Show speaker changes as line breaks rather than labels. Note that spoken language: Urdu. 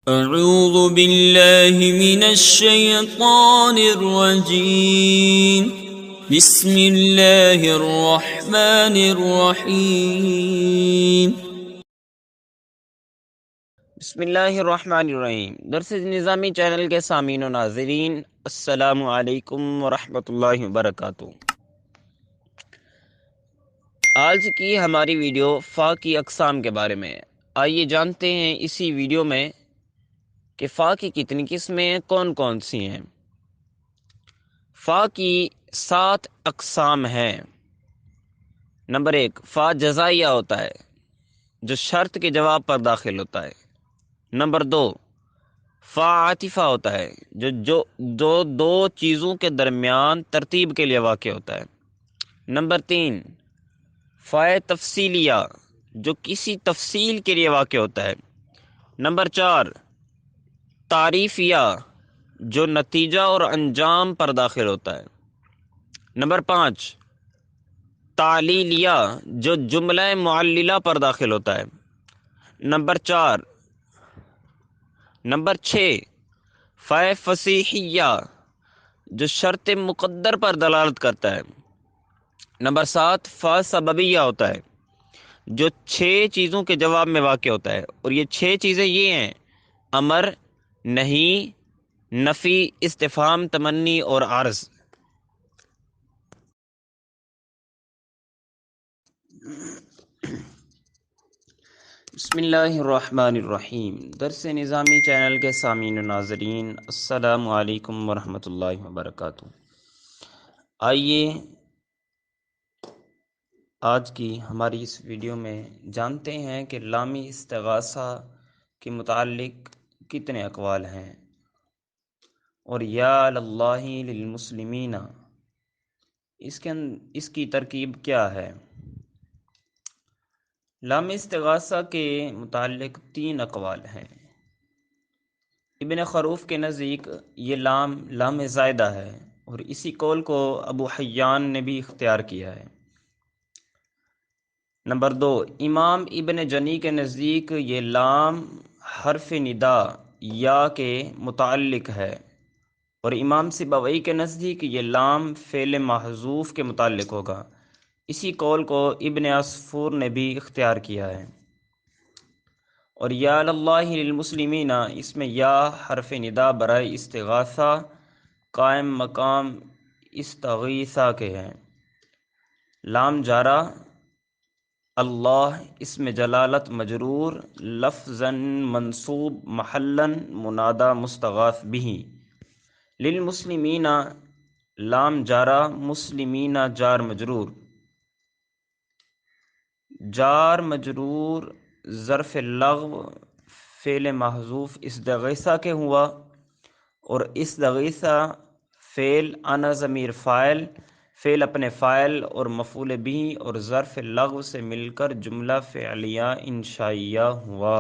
اعوذ باللہ من الشیطان الرجیم بسم اللہ الرحمن الرحیم
بسم اللہ الرحمن الرحیم۔ درس نظامی چینل کے سامعین و ناظرین، السلام علیکم ورحمۃ اللہ وبرکاتہ۔ آج کی ہماری ویڈیو فا کی اقسام کے بارے میں ہے۔ آئیے جانتے ہیں اسی ویڈیو میں کہ فا کی کتنی قسمیں کون کون سی ہیں۔ فا کی 7 اقسام ہیں۔ نمبر 1، فا جزائیہ ہوتا ہے جو شرط کے جواب پر داخل ہوتا ہے۔ نمبر 2، فا عاطفہ ہوتا ہے جو دو چیزوں کے درمیان ترتیب کے لیے واقع ہوتا ہے۔ نمبر 3، فا تفصیلیہ جو کسی تفصیل کے لیے واقع ہوتا ہے۔ نمبر 4، تعریفیہ جو نتیجہ اور انجام پر داخل ہوتا ہے۔ نمبر 5، تعلیلیہ جو جملہ معللہ پر داخل ہوتا ہے۔ نمبر 6، فا فصیحیہ جو شرط مقدر پر دلالت کرتا ہے۔ نمبر 7، فا سببیہ ہوتا ہے جو 6 چیزوں کے جواب میں واقع ہوتا ہے، اور یہ 6 چیزیں یہ ہیں: امر، نہی، نفی، استفہام، تمنی اور عرض۔ بسم اللہ الرحمن الرحیم۔ درس نظامی چینل کے سامعین و ناظرین، السلام علیکم ورحمۃ اللہ وبرکاتہ۔ آئیے آج کی ہماری اس ویڈیو میں جانتے ہیں کہ لامی استغاثہ کے متعلق کتنے اقوال ہیں، اور یا اللہ للمسلمین اس کی ترکیب کیا ہے۔ لام استغاثہ کے متعلق 3 اقوال ہیں۔ ابن خروف کے نزدیک یہ لام زائدہ ہے، اور اسی قول کو ابو حیان نے بھی اختیار کیا ہے۔ نمبر 2، امام ابن جنی کے نزدیک یہ لام حرف ندا یا کے متعلق ہے، اور امام سبوی کے نزدیک یہ لام فعل محذوف کے متعلق ہوگا۔ اسی قول کو ابن عصفور نے بھی اختیار کیا ہے۔ اور یا اللہ للمسلمین، اس میں یا حرف ندا برائے استغاثہ قائم مقام استغیثہ کے ہیں۔ لام جارہ اللہ اسم جلالت مجرور لفظاً منصوب محلاً منادى مستغاث به۔ للمسلمین لام جارہ مسلمین جار مجرور ظرف لغو فعل محذوف استغیثہ کے ہوا، اور استغیثہ فعل انا ضمیر فعل اپنے فاعل اور مفعول بھی اور ظرف لغو سے مل کر جملہ فعلیہ انشائیہ ہوا۔